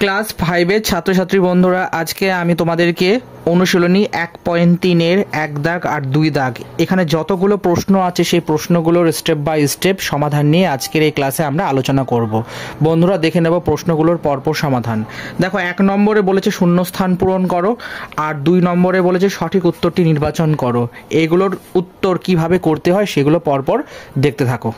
Class 5 এর ছাত্রছাত্রী বন্ধুরা, আজকে আমি তোমাদেরকে অনুশীলনী 1.3 এর 1 দাগ আর 2 দাগ এখানে যতগুলো প্রশ্ন আছে সেই প্রশ্নগুলোর স্টেপ বাই স্টেপ সমাধান নিয়ে আজকের এই ক্লাসে আমরা আলোচনা করব। বন্ধুরা দেখে নেব প্রশ্নগুলোর পরপর সমাধান। দেখো 1 নম্বরে বলেছে শূন্যস্থান পূরণ করো আর 2 নম্বরে বলেছে সঠিক উত্তরটি নির্বাচন করো। এগুলোর উত্তর কিভাবে করতে হয় সেগুলো পরপর দেখতে থাকো।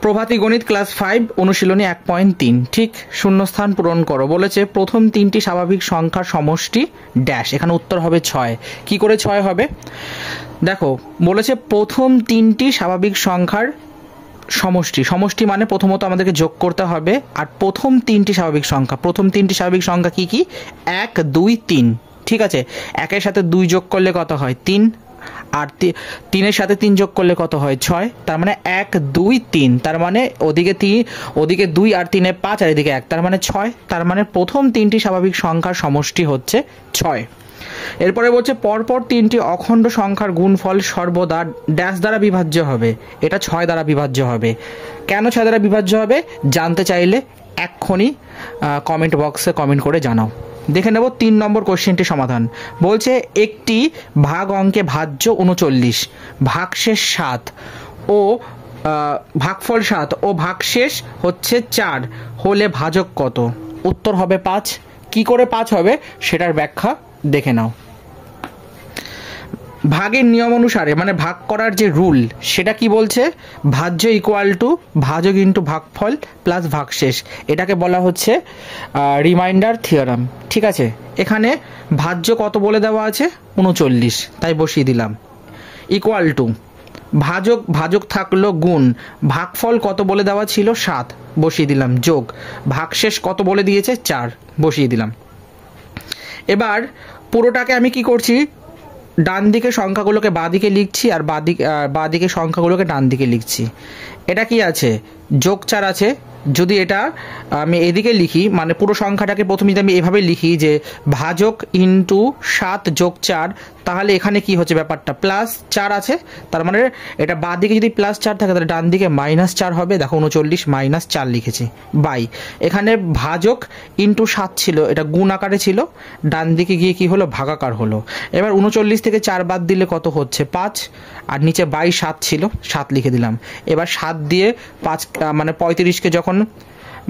প্রভাতী গণিত ক্লাস 5 অনুশীলনী 1.3 ঠিক শূন্যস্থান পূরণ করো বলেছে প্রথম 3টি স্বাভাবিক সংখ্যার সমষ্টি ড্যাশ। এখানে উত্তর হবে 6। কি করে 6 হবে? দেখো বলেছে প্রথম 3টি স্বাভাবিক সংখ্যার সমষ্টি মানে প্রথমত আমাদেরকে যোগ করতে হবে। আর প্রথম 3টি স্বাভাবিক সংখ্যা কি কি? 1 2 3। ঠিক আছে, 1-এর সাথে 2 যোগ করলে কত হয়? 3। আর 3-এর সাথে 3 যোগ করলে কত হয়? 6। তার মানে 1 2 3। তার মানে ওদিকে 2 আর 3-এ 5 আর এদিকে 1, তার মানে 6। তার মানে প্রথম 3টি স্বাভাবিক সংখ্যার সমষ্টি হচ্ছে 6। এরপরে বলছে পরপর 3টি অখণ্ড সংখ্যার গুণফল সর্বদা ড্যাশ দ্বারা বিভাজ্য হবে। এটা 6 দ্বারা বিভাজ্য হবে। কেন 6 দ্বারা বিভাজ্য হবে জানতে চাইলে এক্ষুনি কমেন্ট বক্সে কমেন্ট করে জানাও। দেখে নেব 3 নম্বর কোশ্চেনটি সমাধান। বলছে একটি ভাগ অঙ্কে ভাজ্য 39, ভাগশেষ 7 ও ভাগফল 7 ও ভাগশেষ হচ্ছে 4 হলে ভাজক কত? উত্তর হবে 5। কি করে 5 হবে সেটার ব্যাখ্যা দেখে নাও। ভাগের নিয়ম অনুসারে মানে ভাগ করার যে রুল সেটা কি বলছে? ভাজ্য ইকুয়াল টু ভাজক ইন্টু ভাগফল প্লাস ভাগশেষ। এটাকে বলা হচ্ছে রিমাইন্ডার থিওরাম। ঠিক আছে, এখানে ভাজ্য কত বলে দেওয়া আছে? 39, তাই বসিয়ে দিলাম। ইকুয়াল টু ভাজক থাকলো গুণ, ভাগফল কত বলে দেওয়া ছিল? 7, বসিয়ে দিলাম। যোগ ভাগশেষ কত বলে দিয়েছে? 4, বসিয়ে দিলাম। এবার পুরোটাকে আমি কি করছি? ডান দিকে সংখ্যাগুলোকে বাঁ দিকে লিখছি আর বাঁ দিকে সংখ্যাগুলোকে ডান দিকে লিখছি। এটা কি আছে? যোগ 4 আছে। যদি এটা আমি এদিকে লিখি মানে পুরো সংখ্যাটাকে প্রথমে যদি আমি এভাবে লিখি যে ভাজক ইন্টু 7 যোগ 4, তাহলে এখানে কি হচ্ছে ব্যাপারটা? প্লাস 4 আছে। তার মানে এটা বাঁ দিকে যদি প্লাস 4 থাকে তাহলে ডান দিকে -4 হবে। দেখো 39 -4 লিখেছি বাই এখানে ভাজক ইন্টু 7 ছিল, এটা গুণ আকারে ছিল, ডান দিকে গিয়ে কি হলো? ভাগাকার হলো। এবার 39 থেকে 4 বাদ দিলে কত হচ্ছে? 5। আর নিচে 7 ছিল, 7 লিখে দিলাম। এবার 7 দিয়ে 5 মানে 35কে যখন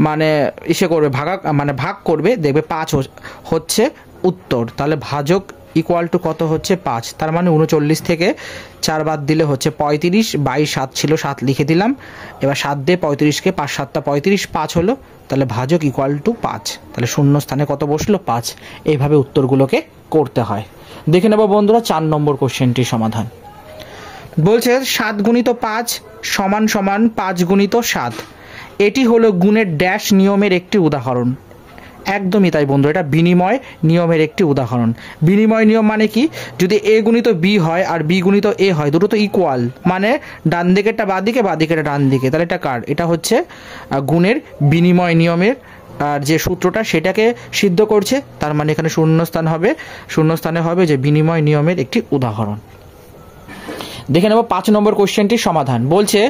মানে করবে ভাগ করবে দেখবে 5 হচ্ছে উত্তর। তাহলে ভাজক ইকুয়াল টু কত হচ্ছে? 5। তার মানে 39 থেকে 4 বাদ দিলে হচ্ছে 35, 7 ছিল, 7 লিখে দিলাম। এবার 7 দিয়ে 35কে 5 7 35, 5 হলো। তাহলে ভাজক ইকুয়াল টু 5। তাহলে শূন্য স্থানে কত বসলো? 5। এইভাবে উত্তরগুলোকে করতে হয়। দেখে নেব বন্ধুরা 4 নম্বর কোশ্চেনটির সমাধান। বলছে 7 গুণিত 5 সমান সমান 5 গুণিত 7। এটি হলো গুণের ড্যাশ নিয়মের একটি উদাহরণ। একদমই তাই বন্ধু, এটা বিনিময় নিয়মের একটি উদাহরণ। বিনিময় নিয়ম মানে কি? যদি এ গুণিত বি হয় আর বি গুণিত এ হয়, দুটো তো ইকুয়াল, মানে ডান দিকেরটা বাঁ দিকে, বাঁ দিকেরটা ডান দিকে, তাহলে এটা কার? এটা হচ্ছে গুণের বিনিময় নিয়মের আর যে সূত্রটা সেটাকে সিদ্ধ করছে। তার মানে এখানে শূন্যস্থানে হবে যে বিনিময় নিয়মের একটি উদাহরণ। দেখে নেব 5 নম্বর কোশ্চেনটির সমাধান। বলছে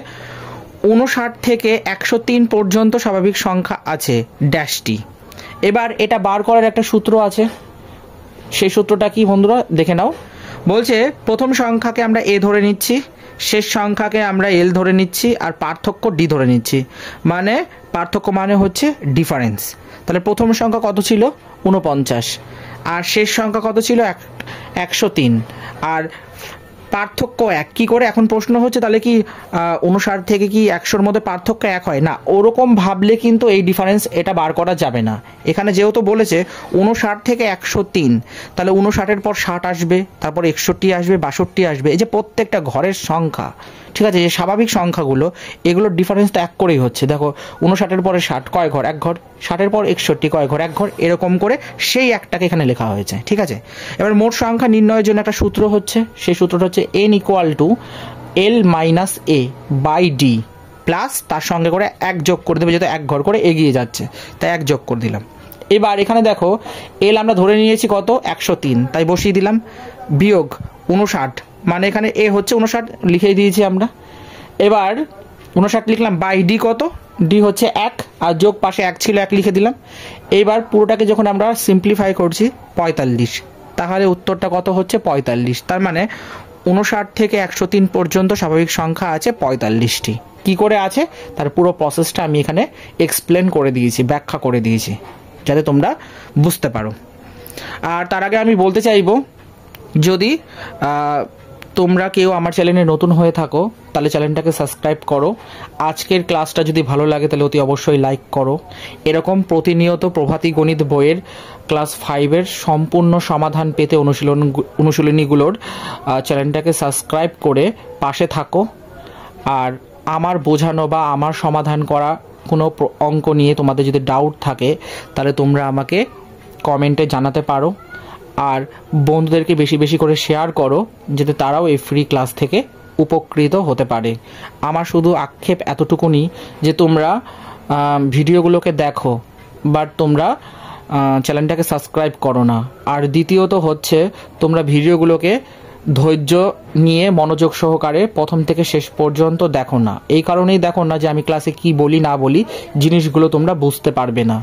59 থেকে 103 পর্যন্ত স্বাভাবিক সংখ্যা আছে ড্যাশটি। এবার এটা বার করার একটা সূত্র আছে। সেই সূত্রটা কি বন্ধুরা দেখে নাও। বলছে প্রথম সংখ্যাকে আমরা এ ধরে নিচ্ছি, শেষ সংখ্যাকে আমরা এল ধরে নিচ্ছি আর পার্থক্য ডি ধরে নিচ্ছি। মানে পার্থক্য মানে হচ্ছে ডিফারেন্স। তাহলে প্রথম সংখ্যা কত ছিল? 49 আর শেষ সংখ্যা কত ছিল? 103 আর পার্থক্য 1। কি করে? এখন প্রশ্ন হচ্ছে তাহলে কি 59 থেকে কি 100-র মধ্যে পার্থক্য 1 হয়? না, ওরকম ভাবলে কিন্তু এই ডিফারেন্স এটা বার করা যাবে না। এখানে যেহেতু বলেছে 59 থেকে 103, তাহলে 59-এর পর 60 আসবে, তারপর 61 আসবে, 62 আসবে। এই যে প্রত্যেকটা ঘরের সংখ্যা, ঠিক আছে, যে স্বাভাবিক সংখ্যাগুলো এগুলোর ডিফারেন্স তো 1 করেই হচ্ছে। দেখো 59-এর পরে 60 কয় ঘর? 1 ঘর। 60-এর পর 61 কয় ঘর? 1 ঘর। এরকম করে সেই একটাকে এখানে লেখা হয়েছে। ঠিক আছে, এবার মোট সংখ্যা নির্ণয়ের জন্য একটা সূত্র হচ্ছে, সেই সূত্রটা হচ্ছে n equal to l minus a by D plus তার সঙ্গে করে 1 যোগ করে দেবে, যেহেতু 1 ঘর করে এগিয়ে যাচ্ছে তাই 1 যোগ করে দিলাম। এবার এখানে দেখো এল আমরা ধরে নিয়েছি কত? 103, তাই বসিয়ে দিলাম। বিয়োগ 59 মানে এখানে এ হচ্ছে 59 লিখে দিয়েছি আমরা। এবার 59 লিখলাম বাই ডি কত? ডি হচ্ছে 1 আর যোগ পাশে 1 ছিল 1 লিখে দিলাম। এইবার পুরোটাকে যখন আমরা সিম্পলিফাই করছি 45, তাহলে উত্তরটা কত হচ্ছে 45। তার মানে 59 থেকে 103 পর্যন্ত স্বাভাবিক সংখ্যা আছে 45টি। কি করে আছে তার পুরো প্রসেসটা আমি এখানে এক্সপ্লেন করে দিয়েছি, ব্যাখ্যা করে দিয়েছি, যাতে তোমরা বুঝতে পারো। আর তার আগে আমি বলতে চাইবো, যদি তোমরা কেউ আমার চ্যানেলে নতুন হয়ে থাকো তাহলে চ্যানেলটাকে সাবস্ক্রাইব করো। আজকের ক্লাসটা যদি ভালো লাগে তাহলে অতি অবশ্যই লাইক করো। এরকম প্রতিনিয়ত প্রভাতী গণিত বইয়ের ক্লাস 5-এর সম্পূর্ণ সমাধান পেতে অনুশীলনীগুলোর চ্যানেলটাকে সাবস্ক্রাইব করে পাশে থাকো। আর আমার বোঝানো বা আমার সমাধান করা কোনো অঙ্ক নিয়ে তোমাদের যদি ডাউট থাকে তাহলে তোমরা আমাকে কমেন্টে জানাতে পারো। আর বন্ধুদেরকে বেশি বেশি করে শেয়ার করো, যাতে তারাও এই ফ্রি ক্লাস থেকে উপকৃত হতে পারে। আমার শুধু আক্ষেপ এতটুকুনি যে তোমরা ভিডিওগুলোকে দেখো বাট তোমরা চ্যানেলটাকে সাবস্ক্রাইব করো না। আর দ্বিতীয়ত হচ্ছে তোমরা ভিডিওগুলোকে ধৈর্য নিয়ে মনোযোগ সহকারে প্রথম থেকে শেষ পর্যন্ত দেখো না। এই কারণেই দেখো না যে আমি ক্লাসে কি বলি না বলি জিনিসগুলো তোমরা বুঝতে পারবে না।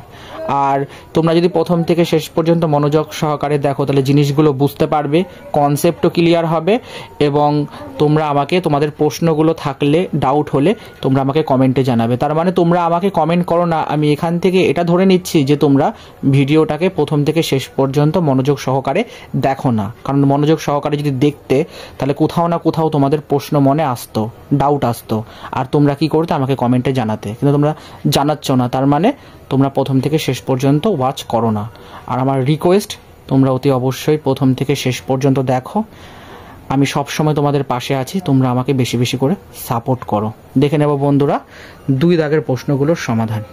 আর তোমরা যদি প্রথম থেকে শেষ পর্যন্ত মনোযোগ সহকারে দেখো তাহলে জিনিসগুলো বুঝতে পারবে, কনসেপ্টও ক্লিয়ার হবে। এবং তোমরা আমাকে তোমাদের প্রশ্নগুলো থাকলে, ডাউট হলে তোমরা আমাকে কমেন্টে জানাবে। তার মানে তোমরা আমাকে কমেন্ট করো না, আমি এখান থেকে এটা ধরে নিচ্ছি যে তোমরা ভিডিওটাকে প্রথম থেকে শেষ পর্যন্ত মনোযোগ সহকারে দেখো না। কারণ মনোযোগ সহকারে যদি দেখতে তাহলে কোথাও না কোথাও তোমাদের প্রশ্ন মনে আসতো, ডাউট আসতো, আর তোমরা কি করতে আমাকে কমেন্টে জানাতে। কিন্তু তোমরা জানাচ্ছ না, তার মানে তোমরা প্রথম থেকে শেষ পর্যন্ত ওয়াচ করো না। আর আমার রিকোয়েস্ট, তোমরা অতি অবশ্যই প্রথম থেকে শেষ পর্যন্ত দেখো। আমি সব সময় তোমাদের পাশে আছি, তোমরা আমাকে বেশি বেশি করে সাপোর্ট করো। দেখে নেব বন্ধুরা 2 দাগের প্রশ্নগুলোর সমাধান।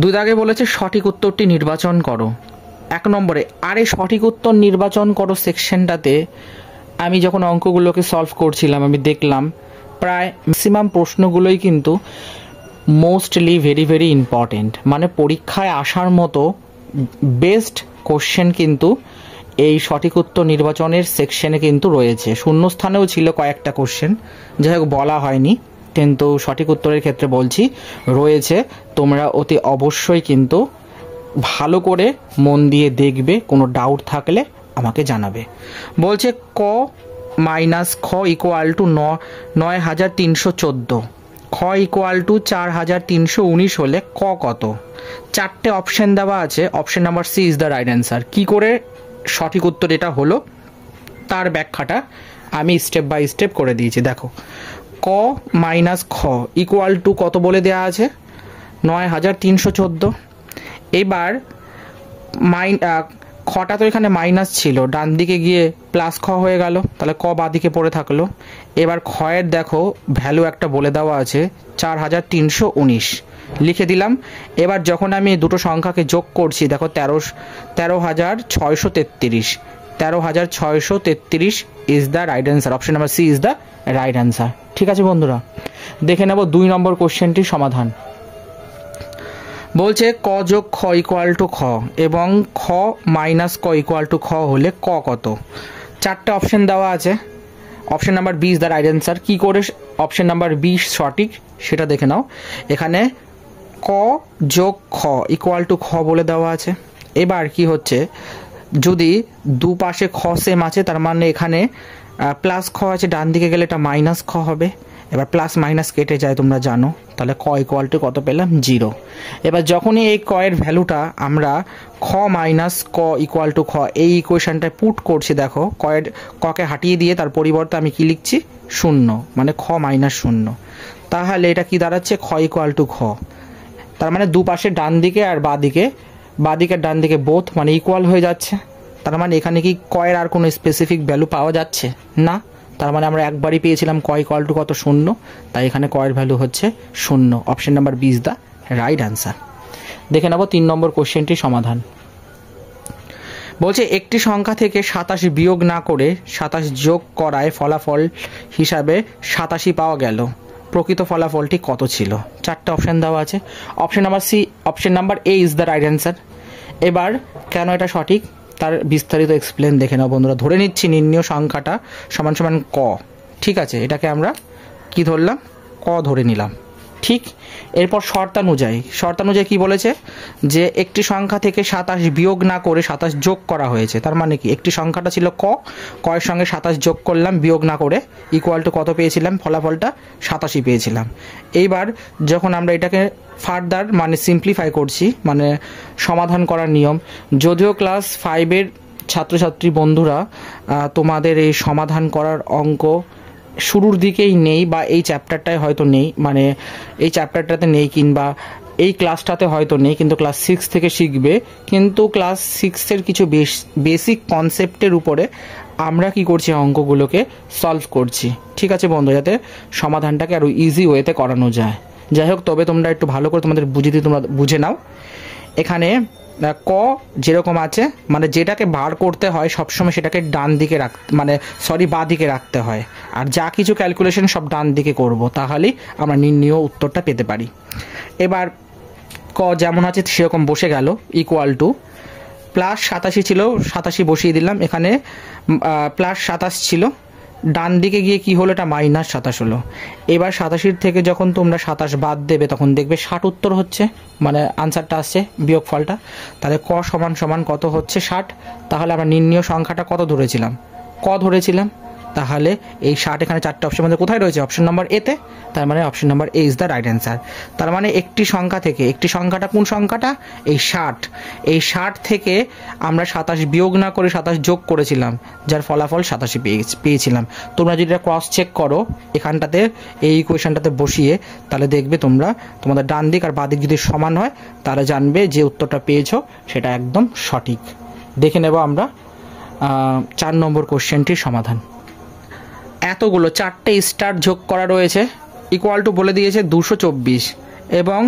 2 দাগে বলেছে সঠিক উত্তরটি নির্বাচন করো। 1 নম্বরে আরে সঠিক উত্তর নির্বাচন করো সেকশনটাতে আমি যখন অঙ্কগুলোকে সলভ করছিলাম আমি দেখলাম প্রায় ম্যাক্সিমাম প্রশ্নগুলোই কিন্তু মোস্টলি ভেরি ভেরি ইম্পর্টেন্ট, মানে পরীক্ষায় আসার মতো বেস্ট কোশ্চেন কিন্তু এই সঠিক উত্তর নির্বাচনের সেকশনে কিন্তু রয়েছে। শূন্যস্থানেও ছিল কয়েকটা কোশ্চেন, যাই হোক বলা হয়নি, কিন্তু সঠিক উত্তরের ক্ষেত্রে বলছি রয়েছে। তোমরা অতি অবশ্যই কিন্তু ভালো করে মন দিয়ে দেখবে, কোনো ডাউট থাকলে আমাকে জানাবে। বলছে ক মাইনাস খ ইকুয়াল টু 9314, খ ইকুয়াল টু 4319 হলে ক কত? 4টে অপশন দেওয়া আছে, option number C is the right answer. কী করে সঠিক উত্তর এটা হলো তার ব্যাখ্যাটা আমি স্টেপ বাই স্টেপ করে দিয়েছি। দেখো ক মাইনাস খ ইকুয়াল টু কত বলে দেওয়া আছে 9314। এবার খটা তো এখানে মাইনাস ছিল, ডান দিকে গিয়ে প্লাস খ হয়ে গেল, তাহলে ক বাদিকে পড়ে থাকলো। এবার খয়ের দেখো ভ্যালু একটা বলে দেওয়া আছে 4319 লিখে দিলাম। এবার যখন আমি দুটো সংখ্যাকে যোগ করছি দেখো 13,633, 13,633 is the right answer. Option number C is the right answer. ঠিক আছে বন্ধুরা, দেখে নেব 2 নম্বর কোশ্চেনটির সমাধান। বলছে ক যোগ খ ইকুয়াল টু খ এবং খ মাইনাস ক ইকুয়াল টু খ হলে ক কত? 4টে অপশন দেওয়া আছে, option number B is the right answer. কী করে অপশন নাম্বার বি সঠিক সেটা দেখে নাও। এখানে ক যোগ খ ইকুয়াল টু খ বলে দেওয়া আছে। এবার কি হচ্ছে, যদি দুপাশে খ সেম আছে তার মানে এখানে প্লাস খ আছে, ডান দিকে গেলে এটা মাইনাস খ হবে। এবার প্লাস মাইনাস কেটে যায় তোমরা জানো, তাহলে ক ইকুয়াল টু কত পেলাম 0। এবার যখনই এই কয়ের ভ্যালুটা আমরা খ মাইনাস ক ইকুয়াল টু খ এই ইকুয়েশনটায় পুট করছি, দেখো ককে হাটিয়ে দিয়ে তার পরিবর্তে আমি কি লিখছি 0, মানে খ মাইনাস 0। তাহলে এটা কি দাঁড়াচ্ছে খ ইকুয়াল টু খ। তার মানে দুপাশে ডান দিকে আর বাদিকে ডান দিকে বোথ মানে ইকুয়াল হয়ে যাচ্ছে। তার মানে এখানে কি কয়ের আর কোনো স্পেসিফিক ভ্যালু পাওয়া যাচ্ছে না, তার মানে আমরা একবারই পেয়েছিলাম ক ইকুয়াল টু কত 0, তাই এখানে কয়ের ভ্যালু হচ্ছে 0। Option number B is the right answer. দেখে নেব 3 নম্বর কোশ্চেনটির সমাধান। বলছে একটি সংখ্যা থেকে 27 বিয়োগ না করে 27 যোগ করায় ফলাফল হিসাবে 87 পাওয়া গেল, প্রকৃত ফলাফলটি কত ছিল? 4টে অপশন দেওয়া আছে, option number C, option number A is the right answer. এবার কেন এটা সঠিক তার বিস্তারিত এক্সপ্লেন দেখে নাও বন্ধুরা। ধরে নিচ্ছি নির্ণীয় সংখ্যাটা সমান সমান ক, ঠিক আছে, এটাকে আমরা কি ধরলাম ক ধরে নিলাম। ঠিক। এরপর শর্তানুযায়ী কি বলেছে, যে একটি সংখ্যা থেকে 27 বিয়োগ না করে 27 যোগ করা হয়েছে। তার মানে কি, একটি সংখ্যাটা ছিল কয়ের সঙ্গে 27 যোগ করলাম বিয়োগ না করে, ইকুয়াল টু কত পেয়েছিলাম, ফলাফলটা 87 পেয়েছিলাম। এইবার যখন আমরা এটাকে ফার্দার মানে সিম্পলিফাই করছি, মানে সমাধান করার নিয়ম, যদিও ক্লাস 5-এর ছাত্রছাত্রী বন্ধুরা তোমাদের এই সমাধান করার অঙ্ক শুরুর দিকেই নেই, বা এই চ্যাপ্টারটায় হয়তো নেই, মানে এই চ্যাপ্টারটাতে নেই, কিংবা এই ক্লাসটাতে হয়তো নেই, কিন্তু ক্লাস 6 থেকে শিখবে। কিন্তু ক্লাস 6-এর কিছু বেসিক কনসেপ্টের উপরে আমরা কি করছি, অঙ্কগুলোকে সলভ করছি। ঠিক আছে বন্ধু, যাতে সমাধানটাকে আরও ইজি ওয়েতে করানো যায়। যাই হোক, তবে তোমরা একটু ভালো করে তোমাদের তোমরা বুঝে নাও। এখানে ক যেরকম আছে, মানে যেটাকে বার করতে হয় সবসময় সেটাকে ডান দিকে বাঁ দিকে রাখতে হয়, আর যা কিছু ক্যালকুলেশন সব ডান দিকে করব, তাহলেই আমরা নির্ণীয় উত্তরটা পেতে পারি। এবার ক যেমন আছে সেরকম বসে গেল, ইকুয়াল টু +87 ছিল, 87 বসিয়ে দিলাম। এখানে +27 ছিল, ডান দিকে গিয়ে কি হলো, এটা -27 হলো। এবার 87 থেকে যখন তোমরা 27 বাদ দেবে তখন দেখবে 60 উত্তর হচ্ছে, মানে আনসারটা আসছে, বিয়োগফলটা। তাহলে ক সমান সমান কত হচ্ছে, 60। তাহলে আমরা নির্ণীয় সংখ্যাটা কত ধরেছিলাম, ক ধরেছিলাম। তাহলে এই 60 এখানে 4টে অপশন মধ্যে কোথায় রয়েছে, অপশন নাম্বার এতে। তার মানে option number A is the right answer. তার মানে একটি সংখ্যা থেকে, একটি সংখ্যাটা কোন সংখ্যাটা, এই 60, এই 60 থেকে আমরা 27 বিয়োগ না করে 27 যোগ করেছিলাম, যার ফলাফল 87 পেয়েছিলাম। তোমরা যদি এটা ক্রস চেক করো এখানটাতে, এই ইকুয়েশনটাতে বসিয়ে, তাহলে দেখবে তোমাদের ডান দিক আর বাঁ দিক যদি সমান হয়, তাহলে জানবে যে উত্তরটা পেয়েছো সেটা একদম সঠিক। দেখে নেব আমরা 4 নম্বর কোশ্চেনটির সমাধান। এতগুলো 4টে স্টার যোগ করা রয়েছে, ইকুয়াল টু বলে দিয়েছে 224, এবং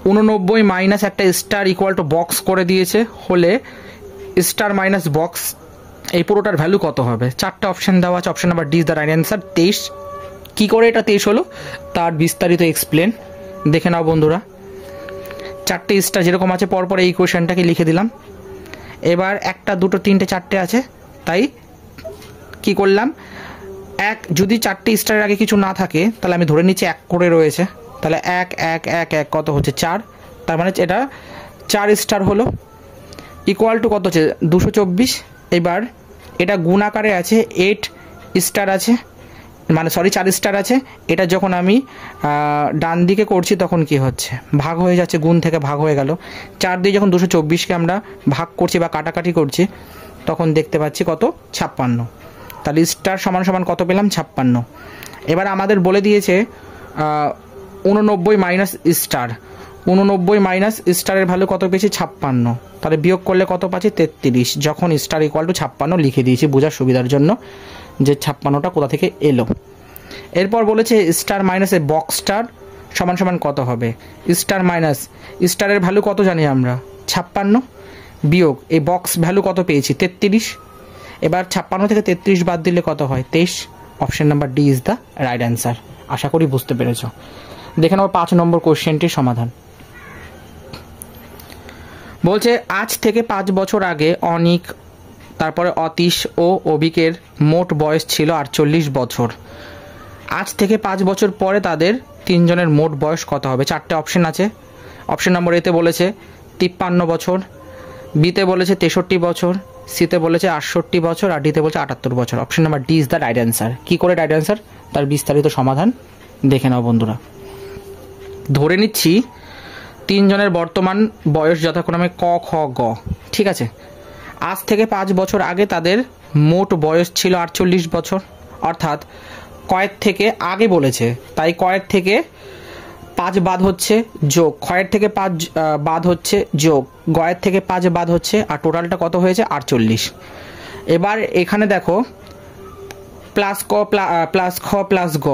89 মাইনাস একটা স্টার ইকুয়াল টু বক্স করে দিয়েছে, হলে স্টার মাইনাস বক্স এই পুরোটার ভ্যালু কত হবে। 4টে অপশন দেওয়া আছে, option number D is the right answer, 23। কী করে এটা 23 হলো তার বিস্তারিত এক্সপ্লেন দেখে নাও বন্ধুরা। 4টে স্টার যেরকম আছে পরপর এই ইকুয়েশনটাকে লিখে দিলাম। এবার 1, 2, 3, 4টে আছে, তাই কি করলাম, যদি 4টে স্টারের আগে কিছু না থাকে তাহলে আমি ধরে নিচ্ছি 1 করে রয়েছে, তাহলে 1 1 1 1 কত হচ্ছে 4, তার মানে এটা 4 স্টার হলো, ইকুয়াল টু কত হচ্ছে 224। এবার এটা গুণ আকারে আছে, 8 স্টার আছে, মানে 4 স্টার আছে। এটা যখন আমি ডান দিকে করছি তখন কি হচ্ছে, ভাগ হয়ে যাচ্ছে, গুণ থেকে ভাগ হয়ে গেল। 4 দিয়ে যখন 224কে আমরা ভাগ করছি বা কাটাকাটি করছি তখন দেখতে পাচ্ছি কত, 56। তাহলে স্টার সমান সমান কত পেলাম, 56। এবার আমাদের বলে দিয়েছে 89 মাইনাস স্টার, 89 মাইনাস স্টারের ভ্যালু কত পেয়েছি, 56। তাহলে বিয়োগ করলে কত পাচ্ছি, 33। যখন স্টার ইকুয়াল টু 56 লিখে দিয়েছি বোঝার সুবিধার জন্য, যে 56টা কোথা থেকে এলো। এরপর বলেছে স্টার মাইনাসে বক্স স্টার সমান সমান কত হবে, স্টার মাইনাস স্টারের ভ্যালু কত জানি আমরা, 56, বিয়োগ এই বক্স ভ্যালু কত পেয়েছি, 33। এবার 56 থেকে 33 বাদ দিলে কত হয়, 23। Option number D is the right answer. আশা করি বুঝতে পেরেছ। দেখে নেব 5 নম্বর কোশ্চেনটির সমাধান। বলছে আজ থেকে 5 বছর আগে অনিক, তারপরে অতীশ ও অভিকের মোট বয়স ছিল 48 বছর। আজ থেকে 5 বছর পরে তাদের 3 জনের মোট বয়স কত হবে। 4টে অপশন আছে। অপশন নম্বর এতে বলেছে 53 বছর, বিতে বলেছে 63 বছর, সিতে বলেছে 68 বছর, আর ডিতে বলেছে 78 বছর। Option number D is the right answer. কী করে রাইট অ্যান্সার তার বিস্তারিত সমাধান দেখে নাও বন্ধুরা। ধরে নিচ্ছি 3 জনের বর্তমান বয়স যথাক্রমে ক, খ, গ। ঠিক আছে। আজ থেকে 5 বছর আগে তাদের মোট বয়স ছিল 48 বছর, অর্থাৎ কয়ের থেকে আগে বলেছে, তাই কয়ের থেকে 5 বাদ হচ্ছে যোগ, ক্ষয়ের থেকে 5 বাদ হচ্ছে যোগ, গয়ের থেকে 5 বাদ হচ্ছে, আর টোটালটা কত হয়েছে 48। এবার এখানে দেখো প্লাস ক প্লাস খ প্লাস গ,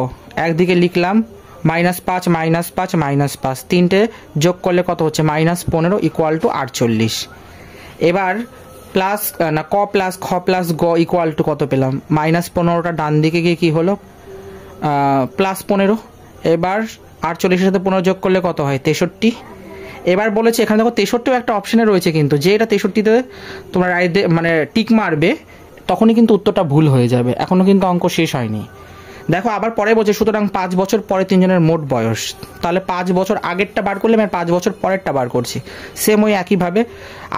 একদিকে লিখলাম -5 -5 -5, 3টে যোগ করলে কত হচ্ছে -15 ইকুয়াল টু 48। এবার প্লাস না ক প্লাস খ প্লাস গ ইকুয়াল টু কত পেলাম, -15টা ডান দিকে গিয়ে কী হলো +15। এবার 48-এর সাথে 15 যোগ করলে কত হয় 63। এবার বলেছে এখানে দেখো 63ও একটা অপশানে রয়েছে, কিন্তু যে এটা 63তে তোমরা টিক মারবে তখনই কিন্তু উত্তরটা ভুল হয়ে যাবে, এখনও কিন্তু অঙ্ক শেষ হয়নি। দেখো আবার পরে বলছে সুতরাং 5 বছর পরে তিনজনের মোট বয়স, তাহলে 5 বছর আগেরটা বার করলে আমি 5 বছর পরেরটা বার করছি। সেম ওই একইভাবে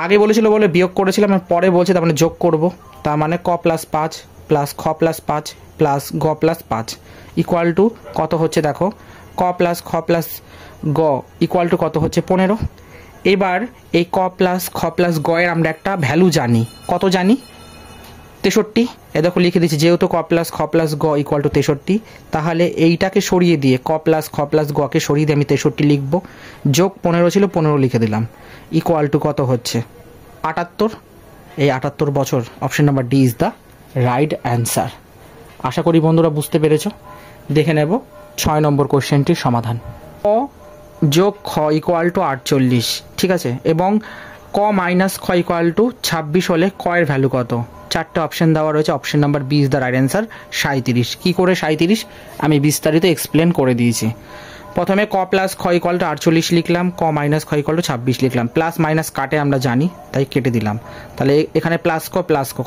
আগে বলেছিল বলে বিয়োগ করেছিলাম, পরে বলছে তার মানে যোগ করব। তার মানে ক প্লাস 5 প্লাস খ প্লাস 5 প্লাস গ প্লাস 5 ইকুয়াল টু কত হচ্ছে, দেখো ক প্লাস খ প্লাস গ ইকুয়াল টু কত হচ্ছে 15। এবার এই ক প্লাস খ প্লাস গ এর আমরা একটা ভ্যালু জানি, কত জানি 63। এ দেখো লিখে দিচ্ছি, যেহেতু ক প্লাস খ প্লাস গ ইকুয়াল টু 63, তাহলে এইটাকে সরিয়ে দিয়ে ক প্লাস খ প্লাস গকে সরিয়ে দিয়ে আমি 63 লিখবো, যোগ 15 ছিল 15 লিখে দিলাম, ইকুয়াল টু কত হচ্ছে 78। এই 78 বছর, option number D is the right answer. আশা করি বন্ধুরা বুঝতে পেরেছ। দেখে নেব 6 নম্বর কোশ্চেনটির সমাধান। ক যোগ খ ইকুয়াল টু 48, ঠিক আছে, এবং ক মাইনাস খ ইকুয়াল টু 26 হলে ক এর ভ্যালু কত? 4টে অপশন দেওয়া রয়েছে, option number B is the right answer 37। কী করে 37 আমি বিস্তারিত এক্সপ্লেন করে দিয়েছি। প্রথমে ক প্লাস খ ইকুয়াল টু 48 লিখলাম, ক মাইনাস খ ইকুয়াল টু 26 লিখলাম, প্লাস মাইনাস কাটে আমরা জানি তাই কেটে দিলাম। তাহলে এখানে প্লাস ক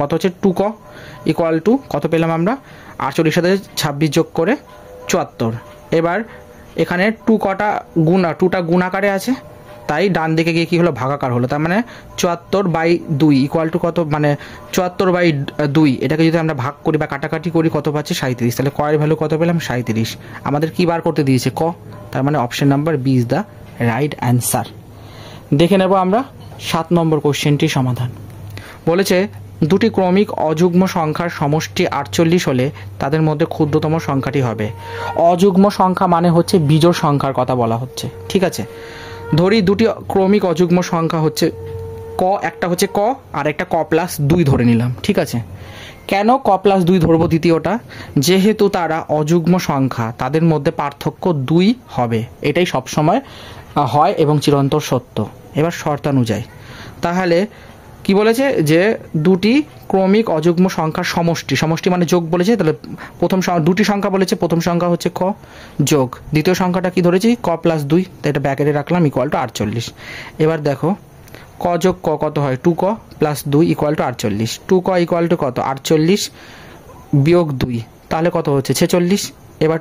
কত হচ্ছে 2ক ইকুয়াল টু কত পেলাম আমরা 48 সাথে 26 যোগ করে 74। এবার এখানে 2টা গুণ আকারে আছে, তাই ডান দিকে গিয়ে কী হলো ভাগাকার হলো, তার মানে 74/2 ইকুয়াল টু কত, মানে 74/2 এটাকে যদি আমরা ভাগ করি বা কাটাকাটি করি কত পাচ্ছি 37। তাহলে ক এর ভ্যালু কত পেলাম 37। আমাদের কী বার করতে দিয়েছে ক, তার মানে option number B is the right answer. দেখে নেব আমরা 7 নম্বর কোশ্চেনটির সমাধান। বলেছে দুটি ক্রমিক অযুগ্ম সংখ্যার সমষ্টি 48 হলে তাদের মধ্যে ক্ষুদ্রতম সংখ্যাটি হবে। অযুগ্ম সংখ্যা মানে হচ্ছে বিজোড় সংখ্যার কথা বলা হচ্ছে, ঠিক আছে। ধরি দুটি ক্রমিক অযুগ্ম সংখ্যা হচ্ছে ক, একটা হচ্ছে ক আর একটা ক প্লাস 2 ধরে নিলাম, ঠিক আছে। কেন ক প্লাস 2 ধরবো দ্বিতীয়টা? যেহেতু তারা অযুগ্ম সংখ্যা, তাদের মধ্যে পার্থক্য 2 হবে, এটাই সবসময় হয় এবং চিরন্তর সত্য। এবার শর্তানুযায়ী তাহলে কি বলেছে যে দুটি ক্রমিক অযুগ্ম সংখ্যার সমষ্টি মানে যোগ বলেছে, তাহলে দুটি সংখ্যা বলেছে, প্রথম সংখ্যা হচ্ছে ক যোগ দ্বিতীয় সংখ্যাটা কি ধরেছি ক প্লাস 2, তো এটা ব্যাকেটে রাখলাম ইকুয়াল টু 48। এবার দেখো ক যোগ ক কত হয় 2ক প্লাস 2 ইকুয়াল টু 48, 2ক ইকুয়াল টু কত 48 বিয়োগ 2, তাহলে কত হচ্ছে 46। এবার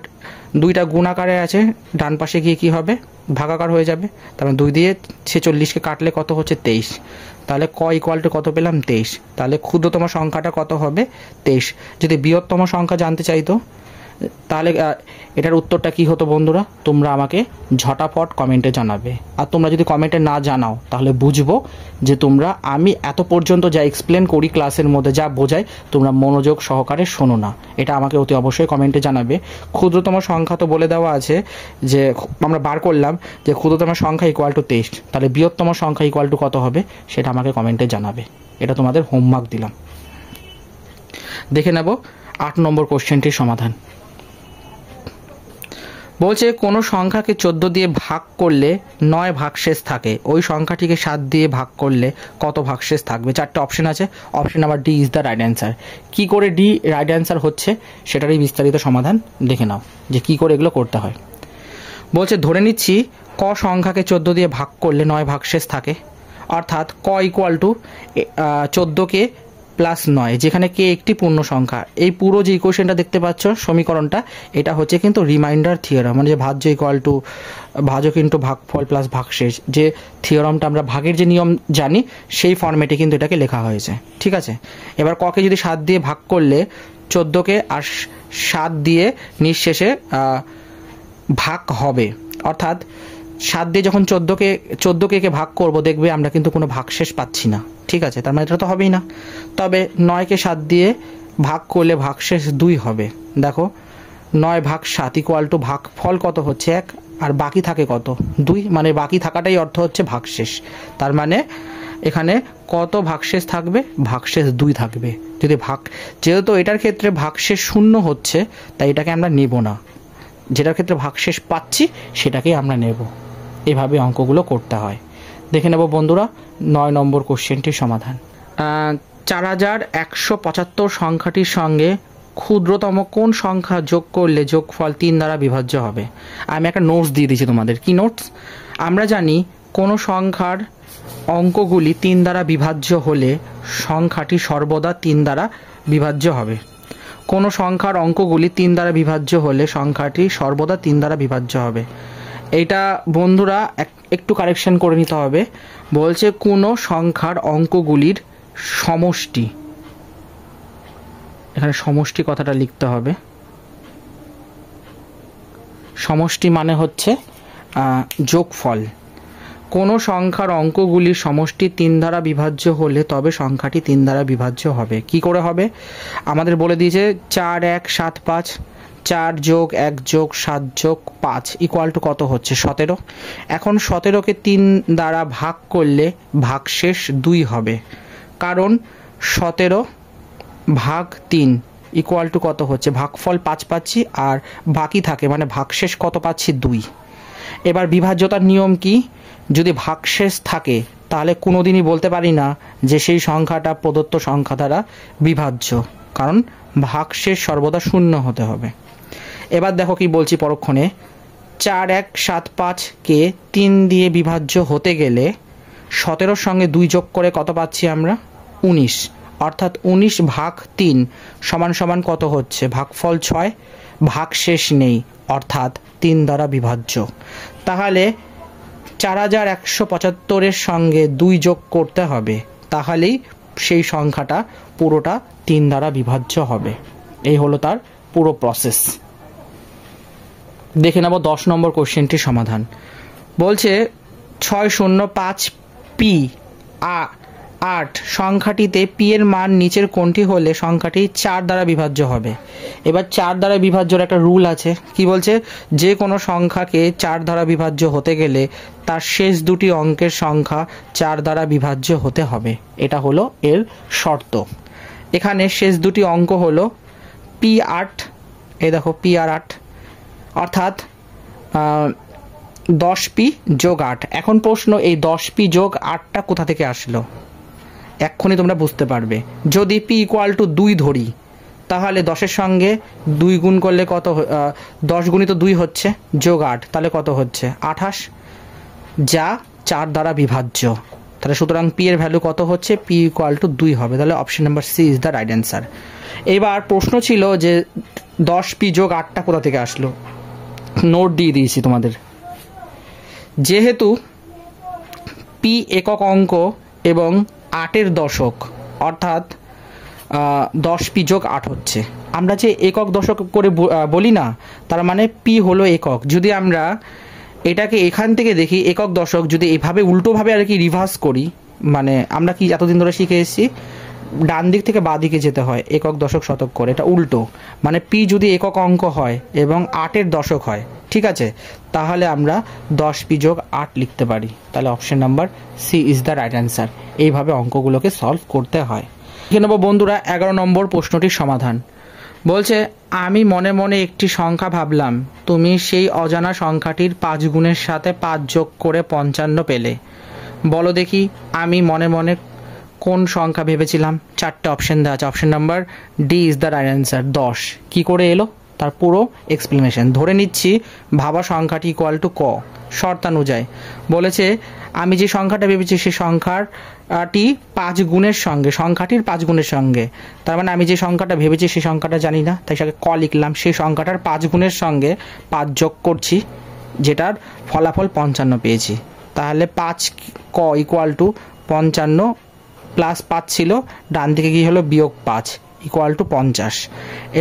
2টা গুণ আকারে আছে, ডান পাশে গিয়ে কী হবে ভাগাকার হয়ে যাবে, তারপরে 2 দিয়ে 46কে কাটলে কত হচ্ছে 23। তাহলে ক ইকুয়াল টু কত পেলাম 23। তাহলে ক্ষুদ্রতম সংখ্যাটা কত হবে 23। যদি বৃহত্তম সংখ্যা জানতে চাইতো তাহলে এটার উত্তরটা কি হতো বন্ধুরা, তোমরা আমাকে ঝটাপট কমেন্টে জানাবে। আর তোমরা যদি কমেন্টে না জানাও তাহলে বুঝবো যে তোমরা আমি এত পর্যন্ত যা এক্সপ্লেন করি ক্লাসের মধ্যে যা বোঝাই তোমরা মনোযোগ সহকারে শোনো না। এটা আমাকে অতি অবশ্যই কমেন্টে জানাবে। ক্ষুদ্রতম সংখ্যা তো বলে দেওয়া আছে যে আমরা বার করলাম যে ক্ষুদ্রতম সংখ্যা ইকুয়াল টু 23, তাহলে বৃহত্তম সংখ্যা ইকুয়াল টু কত হবে সেটা আমাকে কমেন্টে জানাবে। এটা তোমাদের হোমওয়ার্ক দিলাম। দেখে নেব 8 নম্বর কোশ্চেনটির সমাধান। বলছে কোনো সংখ্যাকে 14 দিয়ে ভাগ করলে 9 ভাগশেষ থাকে, ওই সংখ্যাটিকে 7 দিয়ে ভাগ করলে কত ভাগশেষ থাকবে? 4টে অপশন আছে, option number D is the right answer. কী করে ডি রাইট অ্যান্সার হচ্ছে সেটারই বিস্তারিত সমাধান দেখে নাও যে কী করে এগুলো করতে হয়। বলছে ধরে নিচ্ছি ক সংখ্যাকে 14 দিয়ে ভাগ করলে 9 ভাগশেষ থাকে, অর্থাৎ ক ইকুয়াল টু 14কে প্লাস 9, যেখানে কে একটি পূর্ণ সংখ্যা। এই পুরো যে ইকুয়েশনটা দেখতে পাচ্ছ সমীকরণটা, এটা হচ্ছে কিন্তু রিমাইন্ডার থিওরাম, মানে যে ভাজ্য ইকুয়াল টু ভাজক ইন্টু ভাগফল প্লাস ভাগশেষ, যে থিওরামটা আমরা ভাগের যে নিয়ম জানি সেই ফর্মেটে কিন্তু এটাকে লেখা হয়েছে, ঠিক আছে। এবার ককে যদি 7 দিয়ে ভাগ করলে 14কে আর 7 দিয়ে নিঃশেষে ভাগ হবে, অর্থাৎ 7 দিয়ে যখন 14কে ভাগ করব দেখবে আমরা কিন্তু কোনো ভাগশেষ পাচ্ছি না, ঠিক আছে। তার মানে এটা তো হবেই না। তবে 9কে 7 দিয়ে ভাগ করলে ভাগশেষ 2 হবে। দেখো 9 ভাগ 7 ইকুয়াল টু ভাগফল কত হচ্ছে 1, আর বাকি থাকে কত 2, মানে বাকি থাকাটাই অর্থ হচ্ছে ভাগশেষ। তার মানে এখানে কত ভাগশেষ থাকবে, ভাগশেষ 2 থাকবে। যেহেতু এটার ক্ষেত্রে ভাগশেষ 0 হচ্ছে তাই এটাকে আমরা নেব না, যেটার ক্ষেত্রে ভাগশেষ পাচ্ছি সেটাকেই আমরা নেব। এভাবে অঙ্কগুলো করতে হয়। দেখে নেব বন্ধুরা 9 নম্বর কোশ্চেনটির সমাধান। 4175 সংখ্যাটির সঙ্গে ক্ষুদ্রতম কোন সংখ্যা যোগ করলে যোগফল 3 দ্বারা বিভাজ্য হবে? আমি একটা নোটস দিয়ে দিচ্ছি তোমাদের। কি নোটস? আমরা জানি কোনো সংখ্যার অঙ্কগুলি 3 দ্বারা বিভাজ্য হলে সংখ্যাটি সর্বদা 3 দ্বারা বিভাজ্য হবে। কোনো সংখ্যার অঙ্কগুলি 3 দ্বারা বিভাজ্য হলে সংখ্যাটি সর্বদা 3 দ্বারা বিভাজ্য হবে। এইটা বন্ধুরা একটু কারেকশন করে নিতে হবে। বলছে কোনো সংখ্যার অঙ্কগুলির সমষ্টি, এখানে সমষ্টি কথাটা লিখতে হবে। সমষ্টি মানে হচ্ছে যোগফল। কোনো সংখ্যার অঙ্কগুলির সমষ্টি 3 দ্বারা বিভাজ্য হলে তবে সংখ্যাটি 3 দ্বারা বিভাজ্য হবে। কি করে হবে? আমাদের বলে দিয়েছে 4 1 7 5, 4 যোগ 1 যোগ 7 যোগ 5 ইকুয়াল টু কত হচ্ছে? 17। এখন 17কে 3 দ্বারা ভাগ করলে ভাগশেষ 2 হবে, কারণ 17 ভাগ 3 ইকুয়াল টু কত হচ্ছে? ভাগফল 5 পাচ্ছি, আর বাকি থাকে মানে ভাগশেষ কত পাচ্ছি? 2। এবার বিভাজ্যতার নিয়ম কি? যদি ভাগশেষ থাকে তাহলে কোনোদিনই বলতে পারি না যে সেই সংখ্যাটা প্রদত্ত সংখ্যা দ্বারা বিভাজ্য, কারণ ভাগশেষ সর্বদা 0 হতে হবে। এবার দেখো কি বলছি পরক্ষণে, 4 1 7 5কে 3 দিয়ে বিভাজ্য হতে গেলে 17-র সঙ্গে 2 যোগ করে কত পাচ্ছি আমরা? 19। অর্থাৎ 19 ভাগ 3 সমান সমান কত হচ্ছে? ভাগফল 6, ভাগশেষ নেই, অর্থাৎ 3 দ্বারা বিভাজ্য। তাহলে 4175-এর সঙ্গে 2 যোগ করতে হবে, তাহলেই সেই সংখ্যাটা পুরোটা 3 দ্বারা বিভাজ্য হবে। এই হলো তার পুরো প্রসেস। দেখে নেব 10 নম্বর কোশ্চেনটির সমাধান। বলছে 605 পি 8 সংখ্যাটিতে পি এর মান নিচের কোনটি হলে সংখ্যাটি 4 দ্বারা বিভাজ্য হবে। এবার 4 দ্বারা বিভাজ্যর একটা রুল আছে। কি বলছে? যে কোনো সংখ্যাকে 4 দ্বারা বিভাজ্য হতে গেলে তার শেষ দুটি অঙ্কের সংখ্যা 4 দ্বারা বিভাজ্য হতে হবে। এটা হলো এর শর্ত। এখানে শেষ দুটি অঙ্ক হলো P8, এই দেখো P8, অর্থাৎ 10p যোগ 8। এখন প্রশ্ন, এই 10p যোগ 8টা কোথা থেকে আসলো? এক্ষুনি তোমরা বুঝতে পারবে। যদি p ইকুয়াল টু 2 ধরি, তাহলে 10-এর সঙ্গে 2 গুণ করলে কত? 10 গুণিত 2 হচ্ছে, যোগ 8, তাহলে কত হচ্ছে? 28, যা 4 দ্বারা বিভাজ্য। তাহলে সুতরাং p এর ভ্যালু কত হচ্ছে? p ইকুয়াল টু 2 হবে। তাহলে option number C is the right answer. এবার প্রশ্ন ছিল যে 10p যোগ 8টা কোথা থেকে আসলো? নোট দিয়ে দিয়েছি তোমাদের। যেহেতু p একক অঙ্ক এবং 8-এর দশক, অর্থাৎ 10p যোগ 8 হচ্ছে। আমরা যে একক দশক করে বলি না, তার মানে p হলো একক। যদি আমরা এটাকে এখান থেকে দেখি একক দশক, যদি এভাবে উল্টোভাবে আর কি রিভার্স করি, মানে আমরা কি এতদিন ধরে শিখে এসেছি ডান দিক থেকে বাঁ দিকে যেতে হয় একক দশক শতক করে, এটা উল্টো। মানে p যদি একক অঙ্ক হয় এবং 8-এর দশক হয়, ঠিক আছে, তাহলে আমরা 10p যোগ 8 লিখতে পারি। তাহলে option number C is the right answer. এইভাবে অঙ্কগুলোকে সলভ করতে হয়। লিখে নেব বন্ধুরা 11 নম্বর প্রশ্নটির সমাধান। বলছে আমি মনে মনে একটি সংখ্যা ভাবলাম, তুমি সেই অজানা সংখ্যাটির 5 গুণের সাথে 5 যোগ করে 55 পেলে। বলো দেখি আমি মনে মনে কোন সংখ্যা ভেবেছিলাম? 4টে অপশন দেওয়া আছে। Option number D is the right answer. 10 কি করে এলো তার পুরো এক্সপ্লেনেশন। ধরে নিচ্ছি ভাবা সংখ্যাটি ইকুয়াল টু ক, শর্তানুযায়ী বলেছে আমি যে সংখ্যাটা ভেবেছি সেই সংখ্যাটি 5 গুণের সঙ্গে, সংখ্যাটির 5 গুণের সঙ্গে, তার মানে আমি যে সংখ্যাটা ভেবেছি সেই সংখ্যাটা জানি না, তাই সাথে ক লিখলাম। সেই সংখ্যাটার 5 গুণের সঙ্গে 5 যোগ করছি, যেটার ফলাফল 55 পেয়েছি। তাহলে 5 ক ইকুয়াল টু 55 প্লাস 5 ছিল, ডান দিকে গিয়ে হলো বিয়োগ 5 ইকুয়াল টু 50।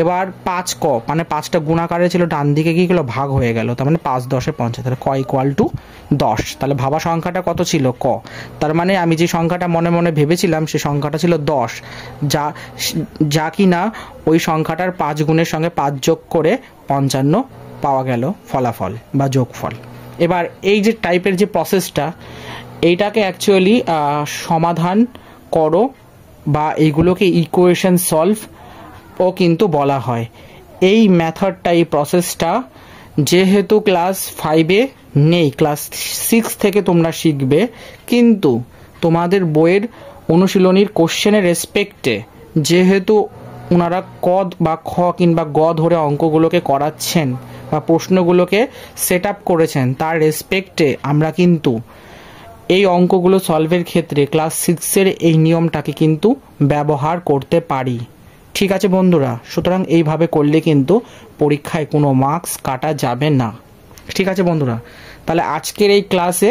এবার 5 ক মানে 5টা গুণাকারে ছিল, ডান দিকে গিয়ে গেলো ভাগ হয়ে গেল, তার মানে 5 10 50, তাহলে ক ইকুয়াল টু 10। তাহলে ভাবা সংখ্যাটা কত ছিল? ক। তার মানে আমি যে সংখ্যাটা মনে মনে ভেবেছিলাম সেই সংখ্যাটা ছিল 10, যা কি না ওই সংখ্যাটার 5 গুণের সঙ্গে 5 যোগ করে 55 পাওয়া গেল ফলাফল বা যোগফল। এবার এই যে টাইপের যে প্রসেসটা, এইটাকে অ্যাকচুয়ালি সমাধান করো বা এইগুলোকে ইকুয়েশন সলভ ও কিন্তু বলা হয়। এই মেথডটা, এই প্রসেসটা যেহেতু ক্লাস 5-এ নেই, ক্লাস 6 থেকে তোমরা শিখবে, কিন্তু তোমাদের বইয়ের অনুশীলনীর কোশ্চেনের রেসপেক্টে যেহেতু ওনারা ক বা খ কিংবা গ ধরে অঙ্কগুলোকে করাচ্ছেন বা প্রশ্নগুলোকে সেট আপ করেছেন, তার রেসপেক্টে আমরা কিন্তু এই অঙ্কগুলো সলভের ক্ষেত্রে ক্লাস 6-এর এই নিয়মটাকে কিন্তু ব্যবহার করতে পারি। ঠিক আছে বন্ধুরা, সুতরাং এইভাবে করলে কিন্তু পরীক্ষায় কোনো মার্কস কাটা যাবে না। ঠিক আছে বন্ধুরা, তাহলে আজকের এই ক্লাসে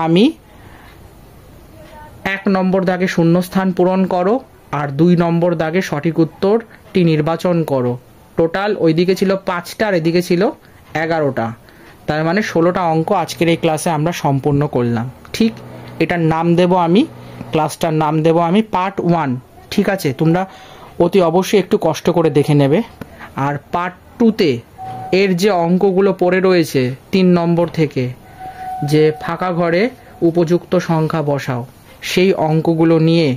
আমি 1 নম্বর দাগে শূন্যস্থান পূরণ করো আর 2 নম্বর দাগে সঠিক উত্তরটি নির্বাচন করো। টোটাল ওইদিকে ছিল 5টা আর এদিকে ছিল 11টা, তার মানে 16টা অঙ্ক আজকের এই ক্লাসে আমরা সম্পূর্ণ করলাম। ঠিক, এটার নাম দেব আমি, ক্লাসটার নাম দেব আমি পার্ট 1। ঠিক আছে, তোমরা অতি অবশ্যই একটু কষ্ট করে দেখে নেবে। আর পার্ট 2তে এর যে অঙ্কগুলো পড়ে রয়েছে 3 নম্বর থেকে, যে ফাঁকা ঘরে উপযুক্ত সংখ্যা বসাও, সেই অঙ্কগুলো নিয়ে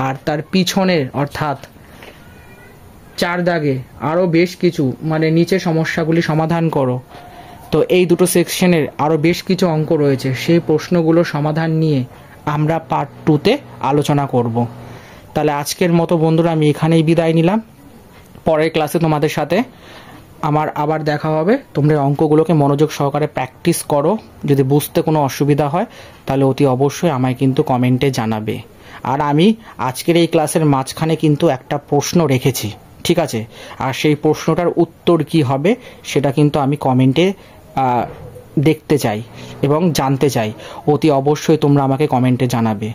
আর তার পিছনের অর্থাৎ 4 দাগে আরও বেশ কিছু মানে নিচে সমস্যাগুলি সমাধান করো। তো এই দুটো সেকশনের আরও বেশ কিছু অঙ্ক রয়েছে, সেই প্রশ্নগুলো সমাধান নিয়ে আমরা পার্ট 2তে আলোচনা করব। তাহলে আজকের মতো বন্ধুরা আমি এখানেই বিদায় নিলাম। পরের ক্লাসে তোমাদের সাথে আমার আবার দেখা হবে। তোমরা অঙ্কগুলোকে মনোযোগ সহকারে প্র্যাকটিস করো। যদি বুঝতে কোনো অসুবিধা হয় তাহলে অতি অবশ্যই আমায় কিন্তু কমেন্টে জানাবে। আর আমি আজকের এই ক্লাসের মাঝখানে কিন্তু একটা প্রশ্ন রেখেছি, ঠিক আছে? আর সেই প্রশ্নটার উত্তর কি হবে সেটা কিন্তু আমি কমেন্টে দেখতে চাই এবং জানতে চাই। অতি অবশ্যই তোমরা আমাকে কমেন্টে জানাবে।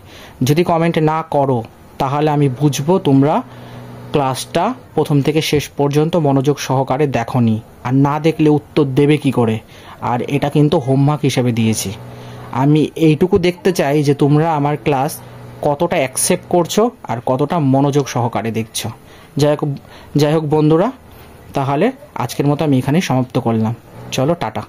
যদি কমেন্ট না করো তাহলে আমি বুঝবো তোমরা ক্লাসটা প্রথম থেকে শেষ পর্যন্ত মনোযোগ সহকারে দেখোনি, আর না দেখলে উত্তর দেবে কি করে। আর এটা কিন্তু হোমওয়ার্ক হিসেবে দিয়েছি। আমি এইটুকু দেখতে চাই যে তোমরা আমার ক্লাস কতটা অ্যাকসেপ্ট করছো আর কতটা মনোযোগ সহকারে দেখছো। যাই হোক বন্ধুরা, তাহলে আজকের মতো আমি এখানেই সমাপ্ত করলাম। চলো, টাটা।